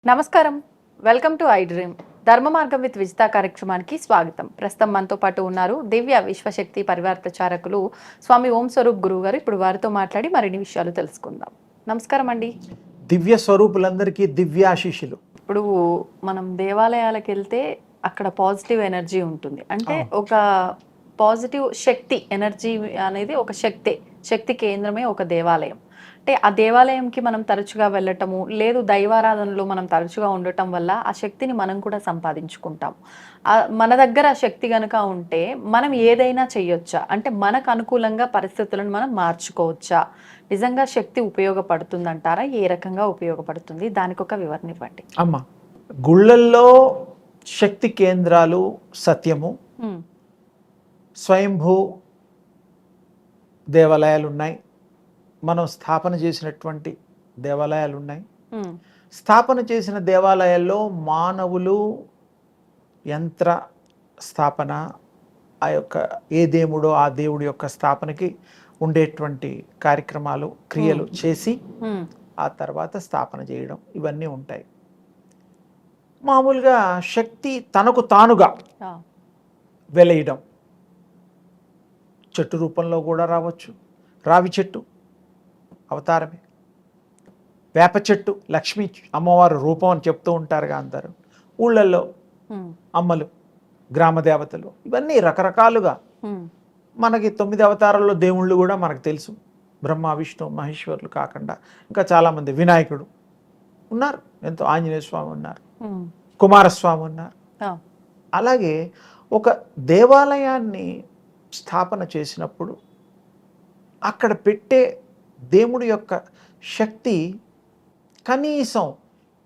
నమస్కారం. Welcome to I dream. ధర్మ మార్గం విత్ విజిత కార్యక్రమానికి స్వాగతం. ప్రస్తుతం మనతో పాటు ఉన్నారు దివ్య విశ్వశక్తి పరివార చారకులు స్వామి ఓం స్వరూప్ గురువు గారు. ఇప్పుడు వారితో మాట్లాడి మరిన్ని విషయాలు తెలుసుకుందాం. నమస్కారం అండి. దివ్య స్వరూపులందరికీ దివ్యాశీషులు. ఇప్పుడు మనం దేవాలయాలకు వెళ్తే అక్కడ పాజిటివ్ ఎనర్జీ ఉంటుంది. అంటే ఒక పాజిటివ్ శక్తి ఎనర్జీ అనేది ఒక శక్తి కేంద్రమే ఒక దేవాలయం. అంటే ఆ దేవాలయంకి మనం తరచుగా వెళ్ళటము, లేదు దైవారాధనలో మనం తరచుగా ఉండటం వల్ల ఆ శక్తిని మనం కూడా సంపాదించుకుంటాం. మన దగ్గర ఆ శక్తి కనుక ఉంటే మనం ఏదైనా చెయ్యొచ్చా? అంటే మనకు అనుకూలంగా పరిస్థితులను మనం మార్చుకోవచ్చా? నిజంగా శక్తి ఉపయోగపడుతుందంటారా? ఏ రకంగా ఉపయోగపడుతుంది? దానికి ఒక వివరణ ఇవ్వండి. అమ్మ, గుళ్ళల్లో శక్తి కేంద్రాలు సత్యము, స్వయంభూ దేవాలయాలు ఉన్నాయి, మనం స్థాపన చేసినటువంటి దేవాలయాలు ఉన్నాయి. స్థాపన చేసిన దేవాలయాల్లో మానవులు యంత్ర స్థాపన, ఆ యొక్క ఏ దేవుడో ఆ దేవుడి యొక్క స్థాపనకి ఉండేటువంటి కార్యక్రమాలు క్రియలు చేసి ఆ తర్వాత స్థాపన చేయడం ఇవన్నీ ఉంటాయి. మామూలుగా శక్తి తనకు తానుగా వెలయడం చెట్టు రూపంలో కూడా రావచ్చు. రావి చెట్టు అవతారమే, వేప చెట్టు లక్ష్మీ అమ్మవారు రూపం అని చెప్తూ ఉంటారుగా అందరూ. ఊళ్ళల్లో అమ్మలు, గ్రామ దేవతలు, ఇవన్నీ రకరకాలుగా. మనకి 9 అవతారాల్లో దేవుళ్ళు కూడా మనకు తెలుసు. బ్రహ్మ, విష్ణు, మహేశ్వరులు కాకుండా ఇంకా చాలామంది, వినాయకుడు ఉన్నారు, ఎంతో ఆంజనేయ స్వామి ఉన్నారు, కుమారస్వామి ఉన్నారు. అలాగే ఒక దేవాలయాన్ని స్థాపన చేసినప్పుడు అక్కడ పెట్టే దేవుడి యొక్క శక్తి కనీసం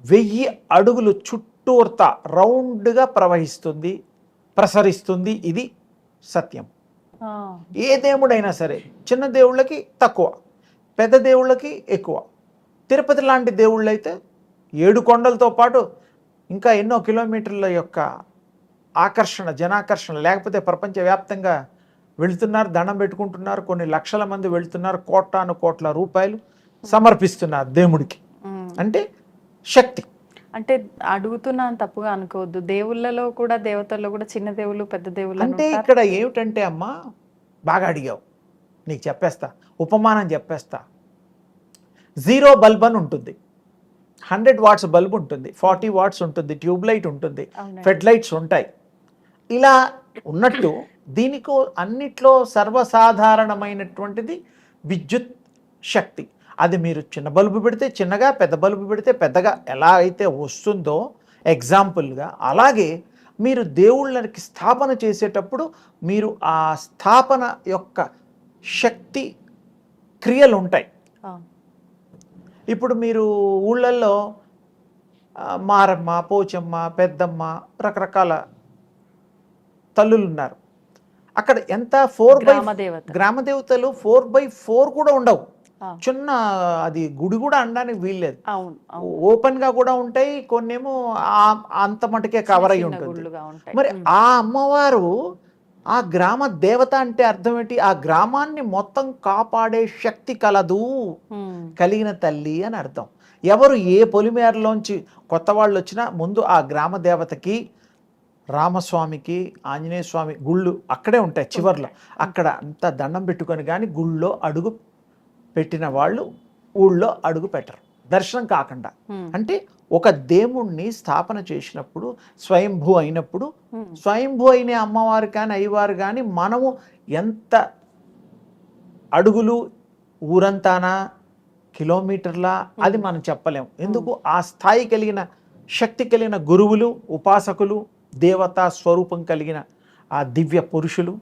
1000 అడుగులు చుట్టూర్తా రౌండ్గా ప్రవహిస్తుంది, ప్రసరిస్తుంది. ఇది సత్యం. ఏ దేవుడైనా సరే, చిన్న దేవుళ్ళకి తక్కువ, పెద్ద దేవుళ్ళకి ఎక్కువ. తిరుపతి లాంటి దేవుళ్ళు అయితే 7 కొండలతో పాటు ఇంకా ఎన్నో కిలోమీటర్ల యొక్క ఆకర్షణ, జనాకర్షణ, లేకపోతే ప్రపంచవ్యాప్తంగా వెళుతున్నారు, దండం పెట్టుకుంటున్నారు, కొన్ని లక్షల మంది వెళుతున్నారు, కోట్ల రూపాయలు సమర్పిస్తున్నారు దేవుడికి. అంటే శక్తి. అంటే అడుగుతున్నాను, తప్పుగా అనుకోవద్దు, దేవుళ్ళలో కూడా దేవతల్లో కూడా చిన్న దేవుళ్ళు పెద్ద దేవుళ్ళు అంటే ఇక్కడ ఏమిటంటే అమ్మా, బాగా అడిగావు, నీకు చెప్పేస్తా, ఉపమానం చెప్పేస్తా. 0 బల్బ్ అని ఉంటుంది, 100 వాట్స్ బల్బ్ ఉంటుంది, 40 వాట్స్ ఉంటుంది, ట్యూబ్ లైట్ ఉంటుంది, ఫెడ్ లైట్స్ ఉంటాయి. ఇలా ఉన్నట్టు దీనికి అన్నిట్లో సర్వసాధారణమైనటువంటిది విద్యుత్ శక్తి. అది మీరు చిన్న బల్బు పెడితే చిన్నగా, పెద్ద బల్బు పెడితే పెద్దగా ఎలా అయితే వస్తుందో ఎగ్జాంపుల్గా, అలాగే మీరు దేవుళ్ళకి స్థాపన చేసేటప్పుడు మీరు ఆ స్థాపన యొక్క శక్తి క్రియలు ఉంటాయి. ఇప్పుడు మీరు ఊళ్ళల్లో మారమ్మ, పోచమ్మ, పెద్దమ్మ, రకరకాల తల్లులు ఉన్నారు. అక్కడ ఎంత 4/4 గ్రామదేవతలు 4/4 కూడా ఉండవు. చిన్న అది గుడి కూడా అనడానికి వీల్లేదు, ఓపెన్ గా కూడా ఉంటాయి, కొన్నేమో అంత మటుకే కవర్ అయి ఉంటుంది. మరి ఆ అమ్మవారు ఆ గ్రామ దేవత అంటే అర్థం ఏంటి? ఆ గ్రామాన్ని మొత్తం కాపాడే శక్తి కలిగిన తల్లి అని అర్థం. ఎవరు ఏ పొలిమేరలోంచి కొత్త వాళ్ళు వచ్చినా ముందు ఆ గ్రామ దేవతకి, రామస్వామికి, ఆంజనేయ స్వామి గుళ్ళు అక్కడే ఉంటాయి చివర్లో, అక్కడ అంతా దండం పెట్టుకొని కానీ గుళ్ళో అడుగు పెట్టిన వాళ్ళు ఊళ్ళో అడుగు పెట్టరు దర్శనం కాకుండా. అంటే ఒక దేవుణ్ణి స్థాపన చేసినప్పుడు, స్వయంభూ అయినప్పుడు, స్వయంభూ అయిన అమ్మవారు కానీ అయ్యవారు కానీ మనము ఎంత అడుగులు, ఊరంతానా, కిలోమీటర్ల, అది మనం చెప్పలేము. ఎందుకు? ఆ స్థాయి కలిగిన శక్తి కలిగిన గురువులు, ఉపాసకులు, దేవతా స్వరూపం కలిగిన ఆ దివ్య పురుషులు,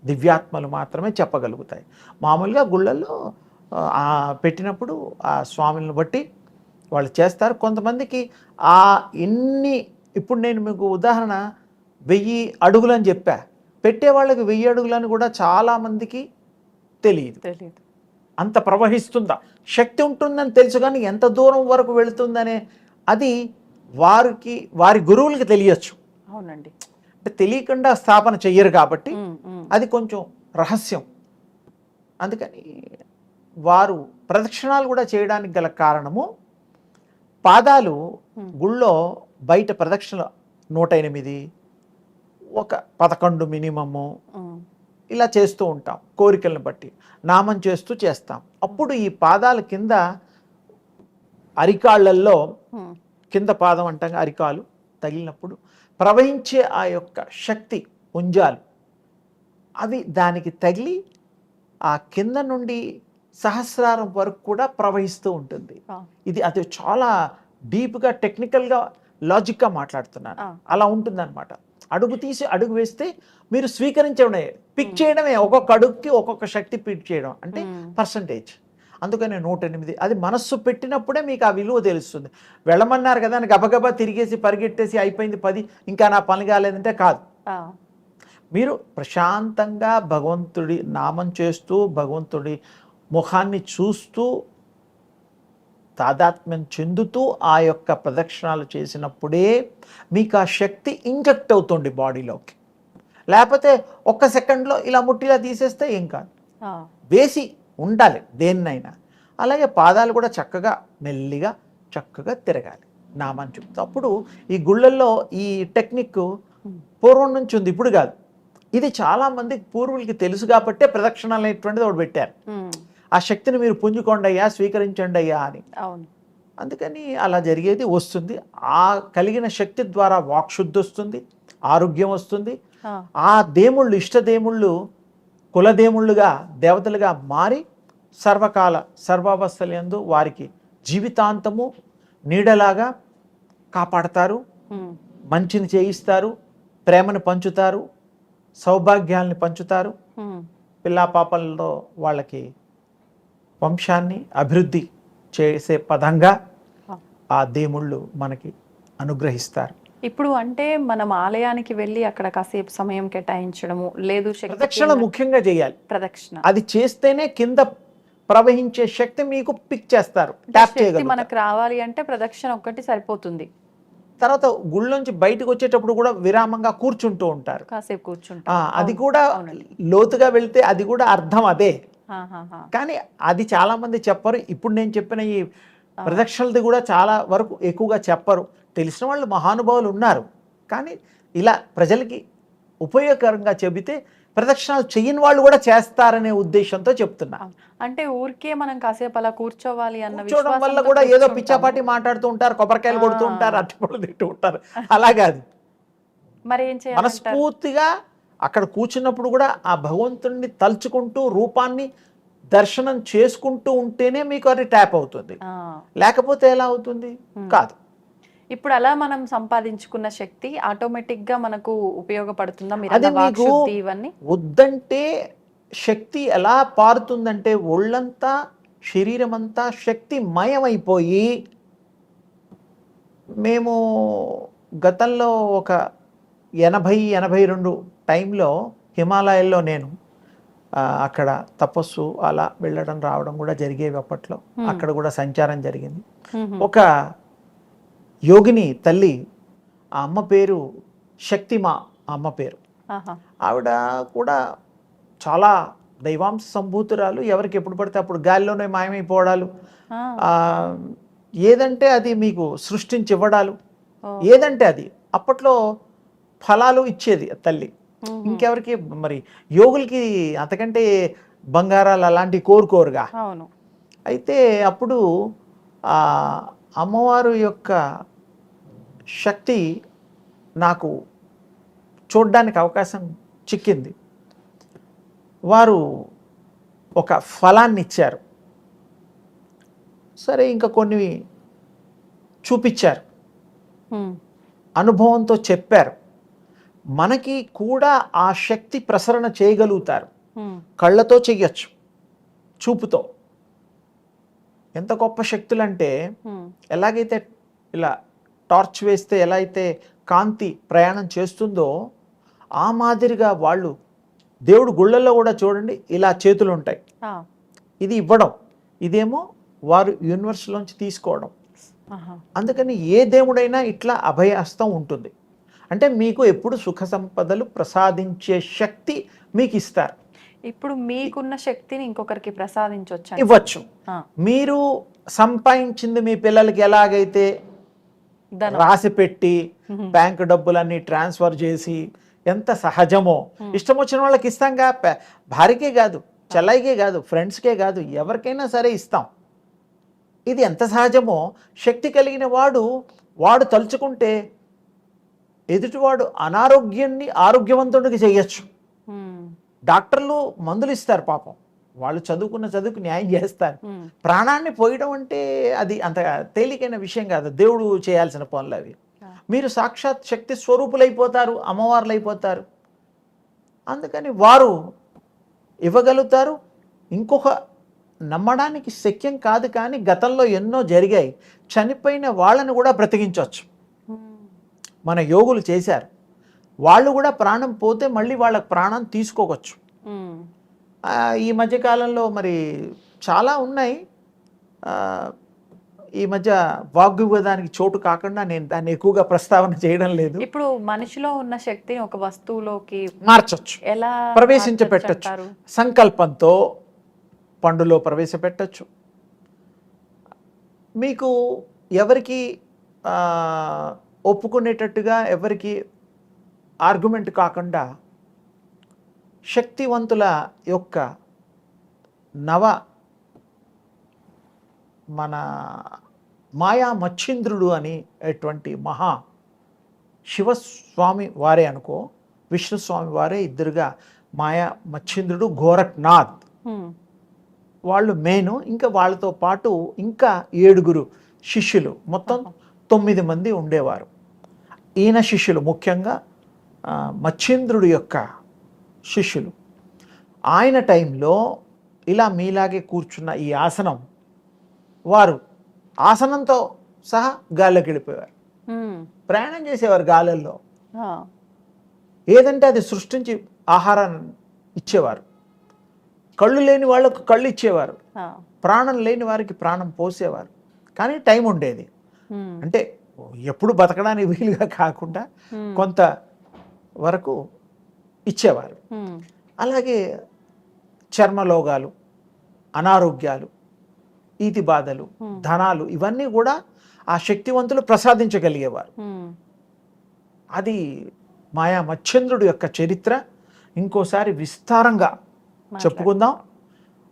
దివ్యాత్మలు మాత్రమే చెప్పగలుగుతాయి. మామూలుగా గుళ్ళల్లో పెట్టినప్పుడు ఆ స్వామిని బట్టి వాళ్ళు చేస్తారు. కొంతమందికి ఆ ఎన్ని, ఇప్పుడు నేను మీకు ఉదాహరణ 1000 అడుగులు అని చెప్పా, పెట్టే వాళ్ళకి 1000 అడుగులని కూడా చాలామందికి తెలియదు. అంత ప్రవహిస్తుందా శక్తి ఉంటుందని తెలుసు, కానీ ఎంత దూరం వరకు వెళుతుందనే అది వారి గురువులకి తెలియచ్చు. అవునండి. అంటే తెలియకుండా స్థాపన చెయ్యరు కాబట్టి అది కొంచెం రహస్యం. అందుకని వారు ప్రదక్షిణాలు కూడా చేయడానికి గల కారణము, పాదాలు గుళ్ళో బయట ప్రదక్షిణ 108, ఒక 11 మినిమము ఇలా చేస్తూ ఉంటాం కోరికలను బట్టి, నామం చేస్తాం. అప్పుడు ఈ పాదాల కింద అరికాళ్ళల్లో కింద పాదం అంటాం అరికాలు తగిలినప్పుడు ప్రవహించే ఆ యొక్క శక్తి పుంజాలు అవి దానికి తగిలి ఆ కింద నుండి సహస్రారం వరకు కూడా ప్రవహిస్తూ ఉంటుంది. అది చాలా డీప్గా టెక్నికల్గా లాజిక్గా మాట్లాడుతున్నాను. అలా ఉంటుందన్నమాట. అడుగు తీసి అడుగు వేస్తే మీరు స్వీకరించడమే, పిక్ చేయడమే, ఒక్కొక్క అడుగుకి ఒక్కొక్క శక్తి పిక్ చేయడం అంటే పర్సంటేజ్. అందుకని 108 అది మనస్సు పెట్టినప్పుడే మీకు ఆ విలువ తెలుస్తుంది. వెళ్ళమన్నారు కదా అని గబగబా తిరిగేసి పరిగెట్టేసి అయిపోయింది 10 ఇంకా నా పని కాలేదంటే కాదు. మీరు ప్రశాంతంగా భగవంతుడి నామం చేస్తూ భగవంతుడి ముఖాన్ని చూస్తూ తాదాత్మ్యం చెందుతూ ఆ యొక్క ప్రదక్షిణాలు చేసినప్పుడే మీకు ఆ శక్తి ఇంజెక్ట్ అవుతుంది బాడీలోకి. లేకపోతే ఒక్క సెకండ్లో ఇలా ముట్టిలా తీసేస్తే ఏం కాదు. వేసి ఉండాలి దేన్నైనా. అలాగే పాదాలు కూడా చక్కగా మెల్లిగా చక్కగా తిరగాలి నామాన్ని చెప్తూ. అప్పుడు ఈ గుళ్ళల్లో ఈ టెక్నిక్ పూర్వం నుంచి ఉంది, ఇప్పుడు కాదు. ఇది చాలా మందికి పూర్వులకి తెలుసు కాబట్టే ప్రదక్షిణాలు అనేటువంటిది ఒకటి పెట్టారు. ఆ శక్తిని మీరు పుంజుకోండి అయ్యా, స్వీకరించండి అయ్యా అని. అందుకని అలా జరిగేది వస్తుంది. ఆ కలిగిన శక్తి ద్వారా వాక్శుద్ధి వస్తుంది, ఆరోగ్యం వస్తుంది. ఆ దేవుళ్ళు ఇష్టదేముళ్ళు కులదేముళ్ళుగా దేవతలుగా మారి సర్వకాల సర్వావస్థలందు వారికి జీవితాంతము నీడలాగా కాపాడతారు, మంచిని చేయిస్తారు, ప్రేమను పంచుతారు, సౌభాగ్యాల్ని పంచుతారు. పిల్లా పాపల్లో వాళ్ళకి వంశాన్ని అభివృద్ధి చేసే పదంగా ఆ దేవుళ్ళు మనకి అనుగ్రహిస్తారు. ఇప్పుడు అంటే మనం ఆలయానికి వెళ్ళి అక్కడ కాసేపు సమయం కేటాయించడము లేదు, ప్రదక్షిణ ముఖ్యంగా చేయాలి. ప్రదక్షిణ అది చేస్తేనే కింద ప్రవహించే శక్తి మీకు పిక్ చేస్తారు, ట్యాప్ చేయగలరు. మనకు రావాలి అంటే ప్రదక్షిణ ఒక్కటి సరిపోతుంది. తర్వాత గుళ్ళోంచి బయటకు వచ్చేటప్పుడు కూడా విరామంగా కూర్చుంటూ ఉంటారు, కాసేపు కూర్చుంటారు. అది కూడా లోతుగా వెళ్తే అది కూడా అర్థం అదే. కానీ అది చాలా మంది చెప్పరు. ఇప్పుడు నేను చెప్పిన ఈ ప్రదక్షిణలది కూడా చాలా వరకు ఎక్కువగా చెప్పరు. తెలిసిన వాళ్ళు మహానుభావులు ఉన్నారు, కానీ ఇలా ప్రజలకి ఉపయోగకరంగా చెబితే ప్రదక్షిణాలు చేయని వాళ్ళు కూడా చేస్తారనే ఉద్దేశంతో చెప్తున్నా. అంటే ఊరికే మనం కాసేపు అలా కూర్చోవాలి అన్న కూర్చోవడం వల్ల కూడా ఏదో పిచ్చాపాటి మాట్లాడుతూ ఉంటారు, కొబ్బరికాయలు కొడుతూ ఉంటారు, అరటిపళ్ళు తింటూ ఉంటారు. అలాగాది మరి ఏం చేయాలి? మనస్ఫూర్తిగా అక్కడ కూర్చున్నప్పుడు కూడా ఆ భగవంతుడిని తలుచుకుంటూ రూపాన్ని దర్శనం చేసుకుంటూ ఉంటేనే మీకు అది ట్యాప్ అవుతుంది. లేకపోతే ఎలా అవుతుంది? కాదు. ఇప్పుడు అలా మనం సంపాదించుకున్న శక్తి ఆటోమేటిక్ గా మనకు ఉపయోగపడుతుందా? అది మీకు వద్దంటే శక్తి ఎలా పారుతుందంటే ఒళ్ళంతా శరీరం అంతా శక్తిమయమైపోయి, మేము గతంలో ఒక 80-82 టైంలో హిమాలయాల్లో నేను అక్కడ తపస్సు అలా వెళ్ళడం రావడం కూడా జరిగేవి. అప్పట్లో అక్కడ కూడా సంచారం జరిగింది. ఒక యోగిని తల్లి, ఆ అమ్మ పేరు శక్తిమా, అమ్మ పేరు. ఆవిడ కూడా చాలా దైవాంశ సంభూతురాలు. ఎవరికి ఎప్పుడు పడితే అప్పుడు గాలిలోనే మాయమైపోవడాలు, ఏదంటే అది మీకు సృష్టించి ఇవ్వడాలు, ఏదంటే అది. అప్పట్లో ఫలాలు ఇచ్చేది తల్లి. ఇంకెవరికి మరి యోగులకి అంతకంటే బంగారాలు అలాంటివి కోరుకోరుగా. అయితే అప్పుడు ఆ అమ్మవారు యొక్క శక్తి నాకు చూడ్డానికి అవకాశం చిక్కింది. వారు ఒక ఫలాన్ని ఇచ్చారు. సరే, ఇంకా కొన్ని చూపించారు, అనుభవంతో చెప్పారు. మనకి కూడా ఆ శక్తి ప్రసరణ చేయగలుగుతారు. కళ్ళతో చెయ్యొచ్చు, చూపుతో. ఎంత గొప్ప శక్తులు అంటే, ఎలాగైతే ఇలా టార్చ్ వేస్తే ఎలా అయితే కాంతి ప్రయాణం చేస్తుందో ఆ మాదిరిగా వాళ్ళు దేవుడు గుళ్ళల్లో కూడా చూడండి ఇలా చేతులు ఉంటాయి. ఇది ఇవ్వడం, ఇదేమో వారు యూనివర్స్లోంచి తీసుకోవడం. అందుకని ఏ దేవుడైనా ఇట్లా అభయహస్తం ఉంటుంది. అంటే మీకు ఎప్పుడు సుఖ సంపదలు ప్రసాదించే శక్తి మీకు ఇస్తారు. ఇప్పుడు మీకున్న శక్తిని ఇంకొకరికి ప్రసాదించవచ్చు, ఇవ్వచ్చు. మీరు సంపాదించింది మీ పిల్లలకి ఎలాగైతే ధనం. రాసి పెట్టి మ్మ్. బ్యాంకు డబ్బులన్నీ ట్రాన్స్ఫర్ చేసి ఎంత సహజమో ఇష్టం వచ్చిన వాళ్ళకి ఇస్తాంగా. భార్యకే కాదు, చెల్లైకే కాదు, ఫ్రెండ్స్కే కాదు, ఎవరికైనా సరే ఇస్తాం. ఇది ఎంత సహజమో శక్తి కలిగిన వాడు తలుచుకుంటే ఎదుటివాడు అనారోగ్యాన్ని ఆరోగ్యవంతుడికి చేయొచ్చు. మ్మ్. డాక్టర్లు మందులు ఇస్తారు పాపం, వాళ్ళు చదువుకున్న చదువుకు న్యాయం చేస్తారు. మ్మ్. ప్రాణాన్ని పోయడం అంటే అది అంత తేలికైన విషయం కాదు, దేవుడు చేయాల్సిన పనులు అవి. మీరు సాక్షాత్ శక్తి స్వరూపులైపోతారు, అమ్మవార్లు అయిపోతారు. అందుకని వారు ఇవ్వగలుగుతారు. ఇంకొక నమ్మడానికి శక్యం కాదు, కానీ గతంలో ఎన్నో జరిగాయి. చనిపోయిన వాళ్ళని కూడా బ్రతికించవచ్చు. మ్మ్. మన యోగులు చేశారు. వాళ్ళు కూడా ప్రాణం పోతే మళ్ళీ వాళ్ళకి ప్రాణం తీసుకోవచ్చు. మ్మ్. ఈ మధ్యకాలంలో మరి చాలా ఉన్నాయి. ఈ మధ్య వాగ్వివాదానికి చోటు కాకుండా నేను దాన్ని ఎక్కువగా ప్రస్తావన చేయడం లేదు. ఇప్పుడు మనిషిలో ఉన్న శక్తిని ఒక వస్తువులోకి మార్చొచ్చు, ఎలా ప్రవేశించపెట్టచ్చు. మార్చొచ్చంటారు? సంకల్పంతో పండులో ప్రవేశపెట్టచ్చు. మీకు ఎవరికి ఒప్పుకునేటట్టుగా ఎవరికి ఆర్గ్యుమెంట్ కాకుండా శక్తివంతుల యొక్క మన మాయా మచ్చింద్రుడు అని అటువంటి మహా శివస్వామి వారే అనుకో, విష్ణుస్వామి వారే ఇద్దరుగా మాయా మచ్చింద్రుడు, గోరఖ్నాథ్ మ్మ్. వాళ్ళు మెయిన్. ఇంకా వాళ్ళతో పాటు ఇంకా 7 శిష్యులు, మొత్తం 9 మంది ఉండేవారు. ఈయన శిష్యులు ముఖ్యంగా మచ్చింద్రుడి యొక్క శిష్యులు. ఆయన టైంలో ఇలా మీలాగే కూర్చున్న ఈ ఆసనం, వారు ఆసనంతో సహా గాల్లోకి వెళ్ళిపోయేవారు, మ్మ్. ప్రయాణం చేసేవారు గాలుల్లో. ఆ. ఏదంటే అది సృష్టించి ఆహారాన్ని ఇచ్చేవారు. కళ్ళు లేని వాళ్ళకు కళ్ళు ఇచ్చేవారు, ఆ. ప్రాణం లేని వారికి ప్రాణం పోసేవారు. కానీ టైం ఉండేది. మ్మ్. అంటే ఎప్పుడు బతకడానికి వీలుగా కాకుండా మ్మ్. కొంత వరకు ఇచ్చేవారు. మ్మ్. అలాగే చర్మలోగాలు, అనారోగ్యాలు, ఈతి బాధలు, ధనాలు, ఇవన్నీ కూడా ఆ శక్తివంతులు ప్రసాదించగలిగేవారు. మ్మ్. అది మాయా మచ్చేంద్రుడి యొక్క చరిత్ర ఇంకోసారి విస్తారంగా చెప్పుకుందాం.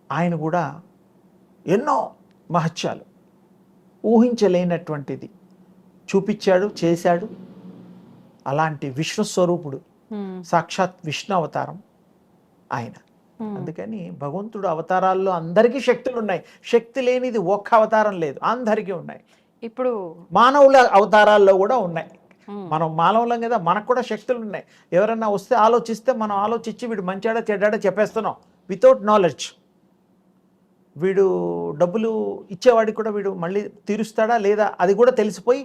ఆయన కూడా ఎన్నో మహత్యాలు ఊహించలేనటువంటిది చూపించాడు, చేశాడు. అలాంటి విష్ణు స్వరూపుడు, మ్మ్. సాక్షాత్ విష్ణు అవతారం ఆయన. మ్మ్. అందుకని భగవంతుడు అవతారాల్లో అందరికీ శక్తులు ఉన్నాయి. శక్తి లేనిది ఒక్క అవతారం లేదు, అందరికీ ఉన్నాయి. ఇప్పుడు మానవుల అవతారాల్లో కూడా ఉన్నాయి. మ్మ్. మనం మానవులం కదా, మనకు కూడా శక్తులు ఉన్నాయి. ఎవరన్నా వస్తే ఆలోచిస్తే మనం ఆలోచించి వీడు మంచాడా చెడ్డాడా చెప్పేస్తున్నాం వితౌట్ నాలెడ్జ్. వీడు డబ్బులు ఇచ్చేవాడికి కూడా వీడు మళ్ళీ తీరుస్తాడా లేదా అది కూడా తెలిసిపోయి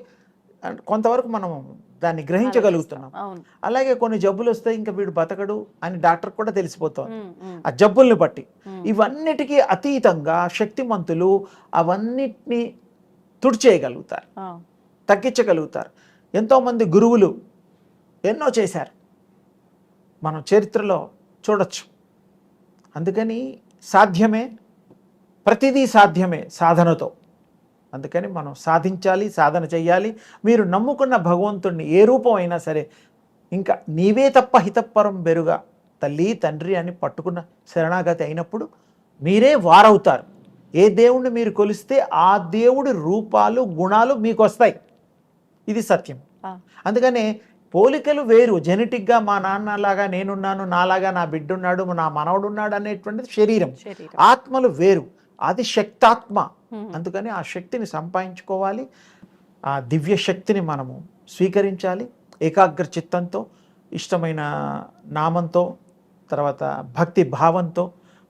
కొంతవరకు మనం దాన్ని గ్రహించగలుగుతున్నాం. అవును. అలాగే కొన్ని జబ్బులు వస్తాయి, ఇంకా వీడు బతకడు అని డాక్టర్ కూడా తెలిసిపోతుంది మ్మ్. మ్మ్. ఆ జబ్బుల్ని బట్టి. మ్మ్. ఇవన్నిటికీ అతీతంగా శక్తిమంతులు అవన్నిటినీ తుడిచేయగలుగుతారు, ఆ. తగ్గించగలుగుతారు. ఎంతోమంది గురువులు ఎన్నో చేశారు, మనం చరిత్రలో చూడొచ్చు. అందుకని సాధ్యమే, ప్రతిదీ సాధ్యమే సాధనతో. అందుకని మనం సాధించాలి, సాధన చెయ్యాలి. మీరు నమ్ముకున్న భగవంతుడిని ఏ రూపం అయినా సరే, ఇంకా నీవే తప్ప హితపరం బెరుగా తల్లి తండ్రి అని పట్టుకున్న శరణాగతి అయినప్పుడు మీరే వారవుతారు. ఏ దేవుణ్ణి మీరు కొలిస్తే ఆ దేవుడి రూపాలు, గుణాలు మీకు వస్తాయి. ఇది సత్యం. ఆ. అందుకనే పోలికలు వేరు. జెనెటిక్గా మా నాన్నలాగా నేనున్నాను, నాలాగా నా బిడ్డున్నాడు, నా మనవడున్నాడు అనేటువంటిది శరీరం. శరీరం. ఆత్మలు వేరు, అది శక్తాత్మ. మ్మ్. అందుకని ఆ శక్తిని సంపాదించుకోవాలి. ఆ దివ్య శక్తిని మనము స్వీకరించాలి ఏకాగ్ర చిత్తంతో, ఇష్టమైన నామంతో, తర్వాత భక్తి భావంతో,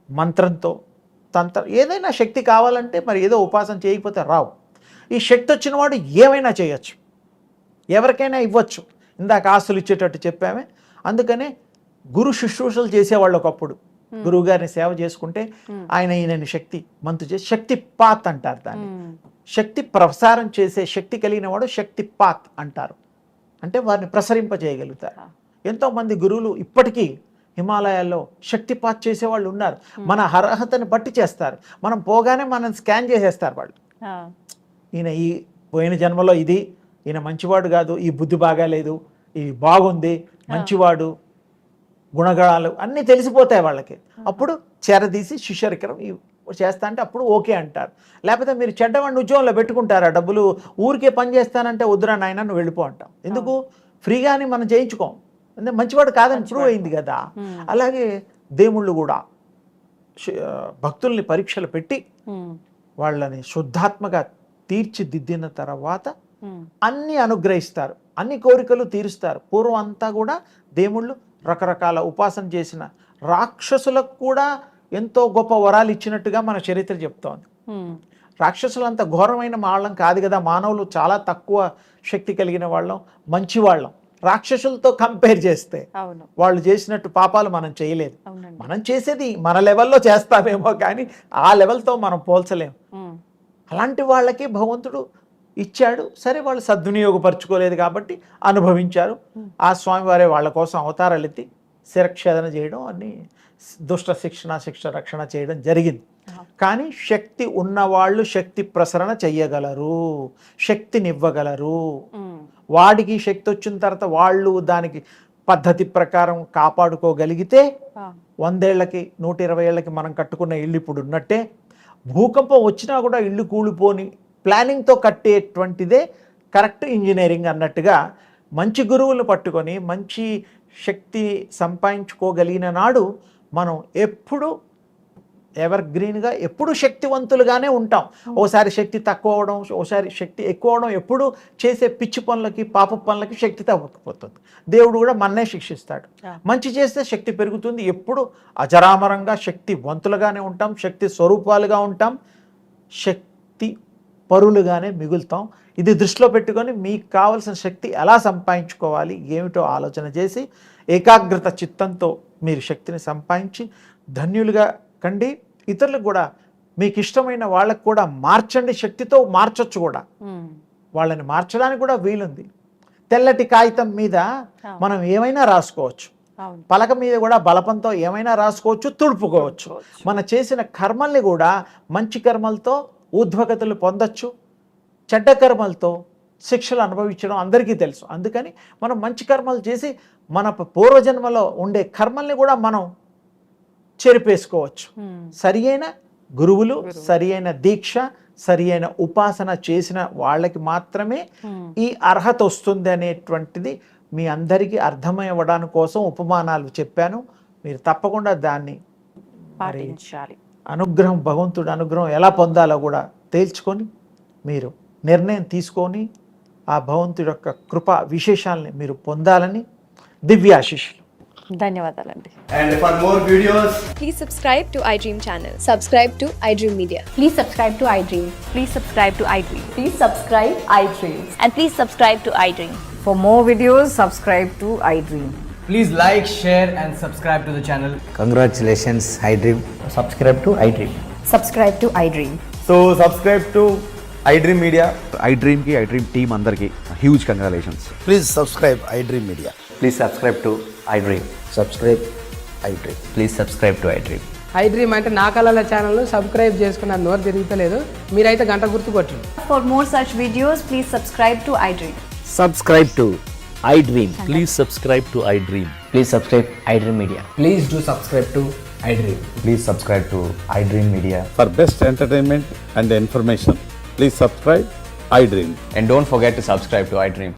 మంత్రంతో, ఏదైనా శక్తి కావాలంటే మరి ఏదో ఉపాసన చేయకపోతే రావు. ఈ శక్తి వచ్చిన వాడు ఏమైనా చేయొచ్చు, ఎవరికైనా ఇవ్వచ్చు. ఇందాక ఆస్తులు ఇచ్చేటట్టు చెప్పామే. అందుకనే గురు శుశ్రూషలు చేసేవాళ్ళు ఒకప్పుడు. గురువు గారిని సేవ చేసుకుంటే ఈయనని శక్తి మంతు చేసి శక్తిపాత్ అంటారు దాన్ని. శక్తి ప్రసారం చేసే శక్తి కలిగిన వాడు శక్తిపాత్ అంటారు. అంటే వారిని ప్రసరింపజేయగలుగుతారు. ఎంతోమంది గురువులు ఇప్పటికీ హిమాలయాల్లో శక్తిపాత్ చేసేవాళ్ళు ఉన్నారు. మన అర్హతని బట్టి చేస్తారు. మనం పోగానే మనం స్కాన్ చేసేస్తారు వాళ్ళు. ఈయన ఈ పోయిన జన్మలో ఇది, ఈయన మంచివాడు కాదు, ఈ బుద్ధి బాగాలేదు, ఈ బాగుంది, మంచివాడు, గుణగణాలు అన్నీ తెలిసిపోతాయి వాళ్ళకి. అప్పుడు చేరదీసి శిష్యరికరం చేస్తా అంటే అప్పుడు ఓకే అంటారు. లేకపోతే మీరు చెడ్డవాడిని ఉద్యోగంలో పెట్టుకుంటారా, డబ్బులు ఊరికే పని చేస్తానంటే వద్దురా నాయన నువ్వు వెళ్ళిపో అంటాం. ఎందుకు? ఫ్రీగాని మనం చేయించుకోం, అంటే మంచివాడు కాదని ప్రూవ్ అయింది కదా. అలాగే దేవుళ్ళు కూడా భక్తుల్ని పరీక్షలు పెట్టి వాళ్ళని శుద్ధాత్మగా తీర్చిదిద్దిన తర్వాత అన్ని అనుగ్రహిస్తారు, అన్ని కోరికలు తీరుస్తారు. పూర్వం అంతా కూడా దేవుళ్ళు రకరకాల ఉపాసన చేసిన రాక్షసులకు కూడా ఎంతో గొప్ప వరాలు ఇచ్చినట్టుగా మన చరిత్ర చెప్తోంది. రాక్షసులంత ఘోరమైన వాళ్ళం కాదు కదా, మానవులు చాలా తక్కువ శక్తి కలిగిన వాళ్ళం, మంచి వాళ్ళం. రాక్షసులతో కంపేర్ చేస్తే వాళ్ళు చేసినట్టు పాపాలు మనం చేయలేదు. మనం చేసేది మన లెవెల్లో చేస్తామేమో కానీ ఆ లెవెల్తో మనం పోల్చలేము. అలాంటి వాళ్ళకి భగవంతుడు ఇచ్చాడు. సరే, వాళ్ళు సద్వినియోగపరచుకోలేదు కాబట్టి అనుభవించారు. ఆ స్వామివారే వాళ్ళ కోసం అవతారాలు ఎత్తి శిరక్షేదన చేయడం, అన్ని దుష్ట శిక్ష రక్షణ చేయడం జరిగింది. కానీ శక్తి ఉన్నవాళ్ళు శక్తి ప్రసరణ చెయ్యగలరు, శక్తినివ్వగలరు. వాడికి శక్తి వచ్చిన తర్వాత వాళ్ళు దానికి పద్ధతి ప్రకారం కాపాడుకోగలిగితే 100 ఏళ్ళకి 120 ఏళ్ళకి మనం కట్టుకున్న ఇల్లు ఇప్పుడు ఉన్నట్టే. భూకంపం వచ్చినా కూడా ఇల్లు కూలిపోని ప్లానింగ్తో కట్టేటువంటిదే కరెక్ట్ ఇంజనీరింగ్ అన్నట్టుగా మంచి గురువులు పట్టుకొని మంచి శక్తి సంపాదించుకోగలిగిన నాడు మనం ఎప్పుడు ఎవర్ గ్రీన్గా ఎప్పుడు శక్తివంతులుగానే ఉంటాం. ఓసారి శక్తి తక్కువ అవడం, ఓసారి శక్తి ఎక్కువ అవడం, ఎప్పుడు చేసే పిచ్చి పనులకి పాప పనులకి శక్తి తగ్గిపోతుంది. దేవుడు కూడా మన్నే శిక్షిస్తాడు. మంచి చేస్తే శక్తి పెరుగుతుంది. ఎప్పుడు అజరామరంగా శక్తివంతులుగానే ఉంటాం, శక్తి స్వరూపాలుగా ఉంటాం, శక్తి పరులుగానే మిగులుతాం. ఇది దృష్టిలో పెట్టుకొని మీకు కావలసిన శక్తి ఎలా సంపాదించుకోవాలి ఏమిటో ఆలోచన చేసి ఏకాగ్రత చిత్తంతో మీరు శక్తిని సంపాదించి ధన్యులుగా కండి. ఇతరులకు కూడా మీకు ఇష్టమైన వాళ్ళకు కూడా మార్చండి, శక్తితో మార్చొచ్చు కూడా. వాళ్ళని మార్చడానికి కూడా వీలుంది. తెల్లటి కాగితం మీద మనం ఏమైనా రాసుకోవచ్చు, పలక మీద కూడా బలపంతో ఏమైనా రాసుకోవచ్చు, తుడుపుకోవచ్చు. మన చేసిన కర్మల్ని కూడా మంచి కర్మలతో ఊర్ధ్వగతులు పొందొచ్చు, చెడ్డ కర్మలతో శిక్షలు అనుభవించడం అందరికీ తెలుసు. అందుకని మనం మంచి కర్మలు చేసి మన పూర్వజన్మలో ఉండే కర్మల్ని కూడా మనం చెరిపేసుకోవచ్చు. సరి అయిన గురువులు, సరి అయిన దీక్ష, సరి అయిన ఉపాసన చేసిన వాళ్ళకి మాత్రమే ఈ అర్హత వస్తుంది అనేటువంటిది మీ అందరికీ అర్థమయ్యడానికి కోసం ఉపమానాలు చెప్పాను. మీరు తప్పకుండా దాన్ని పాటించాలి. అనుగ్రహం, భగవంతుడి అనుగ్రహం ఎలా పొందాలో కూడా తేల్చుకొని మీరు నిర్ణయం తీసుకొని ఆ భగవంతుడి యొక్క కృప విశేషాలని మీరు పొందాలని దివ్యాశిష్యులు. ధన్యవాదాలండి. And for more videos, please subscribe to iDream channel. Subscribe to iDream Media. Please subscribe to iDream. Please subscribe to iDream. Please subscribe iDream. And please subscribe to iDream. For more videos, subscribe to iDream. please like, share and subscribe to the channel. Congratulations, iDream. Subscribe to iDream. Subscribe to iDream. So subscribe to iDream Media. iDream ki iDream team andarki huge congratulations. Please subscribe iDream Media. Please subscribe to iDream. Subscribe iDream. Please subscribe to iDream. iDream అంటే నా కళల channel subscribe చేసుకున్న నోరు తిరుగుతలేదు, మీరైతే గంట గుర్తు కొట్టండి. For more such videos, please subscribe to iDream. Subscribe to iDream. Please subscribe to iDream. Please subscribe iDream Media. Please do subscribe to iDream. Please subscribe to iDream Media. For best entertainment and information, please subscribe iDream. And don't forget to subscribe to iDream.